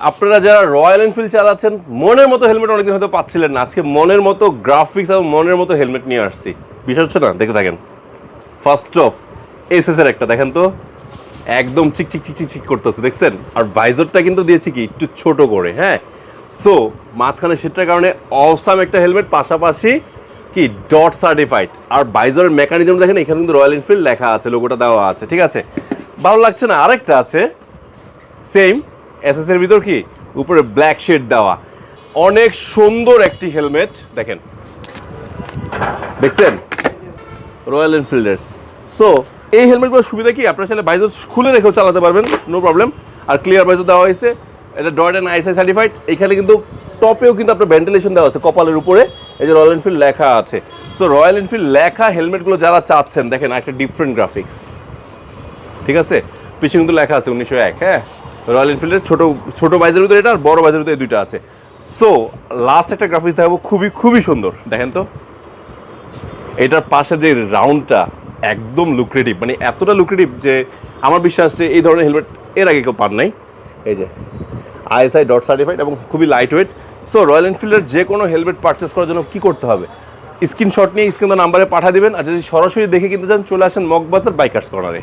আপনারা যারা royal Enfield চালাচ্ছেন মনের মতো হেলমেট অনেকদিন হয়তো পাচ্ছিলেন না, আজকে মনের মতো গ্রাফিক্স এবং মনের মতো হেলমেট নিয়ে আসছি। বিষয় হচ্ছে না, দেখতে থাকেন। ফার্স্ট অফ এসএস এর একটা দেখেন তো, একদম চিক চিক চিক চিক চিক করতেছে, দেখছেন? আর ভাইজরটা কিন্তু দিয়েছি কি একটু ছোট করে, হ্যাঁ। সো মাঝখানে সেটার কারণে অসাম একটা হেলমেট, পাশাপাশি কি ডট সার্টিফাইড। আর ভাইজরের মেকানিজম দেখেন, এখানে কিন্তু রয়্যাল এনফিল্ড লেখা আছে, লোগোটা দেওয়া আছে, ঠিক আছে? ভালো লাগছে না? আরেকটা আছে সেম এসএস এর ভিতর, কি উপরে ব্ল্যাক শেড দেওয়া, অনেক সুন্দর একটি হেলমেট দেখেন, দেখছেন? রয়্যাল এনফিল্ডের। সো এই হেলমেটগুলোর সুবিধা কি, আপনারা চাইলে ভাইজর খুলে রেখেও চালাতে পারবেন, নো প্রবলেম। আর ক্লিয়ার ভাইজর দেওয়া হয়েছে, এটা ডট অ্যান্ড আইএসআই সার্টিফাইড। এখানে কিন্তু টপেও কিন্তু আপনার ভেন্টিলেশন দেওয়া আছে, কপালের উপরে এই যে রয়্যাল এনফিল্ড লেখা আছে। সো রয়্যাল এনফিল্ড লেখা হেলমেটগুলো যারা চাচ্ছেন, দেখেন একটা ডিফারেন্ট গ্রাফিক্স, ঠিক আছে? পিছনে কিন্তু লেখা আছে 1901, হ্যাঁ। রয়্যাল এনফিল্ডের ছোটো ছোটো বাইজের ভিতরে এটা, আর বড় বাইজের ভিতরে এই দুইটা আছে। সো লাস্ট একটা গ্রাফিক্স দেখাবো, খুবই খুবই সুন্দর, দেখেন তো। এটার পাশে যে রাউন্ডটা একদম লুক্রেটিভ, মানে এতটা লুক্রেটিভ যে আমার বিশ্বাস যে এই ধরনের হেলমেট এর আগে কেউ পান নাই। এই যে আইএসআই ডট সার্টিফাইড এবং খুবই লাইট ওয়েট। সো রয়্যাল এনফিল্ডের যে কোনো হেলমেট পারচেস করার জন্য কী করতে হবে, স্ক্রিনশট নিয়ে স্ক্রিন নাম্বারে পাঠিয়ে দেবেন। আর যদি সরাসরি দেখে কিনতে চান, চলে আসেন মগবাজার বাইকার্স কর্নারে।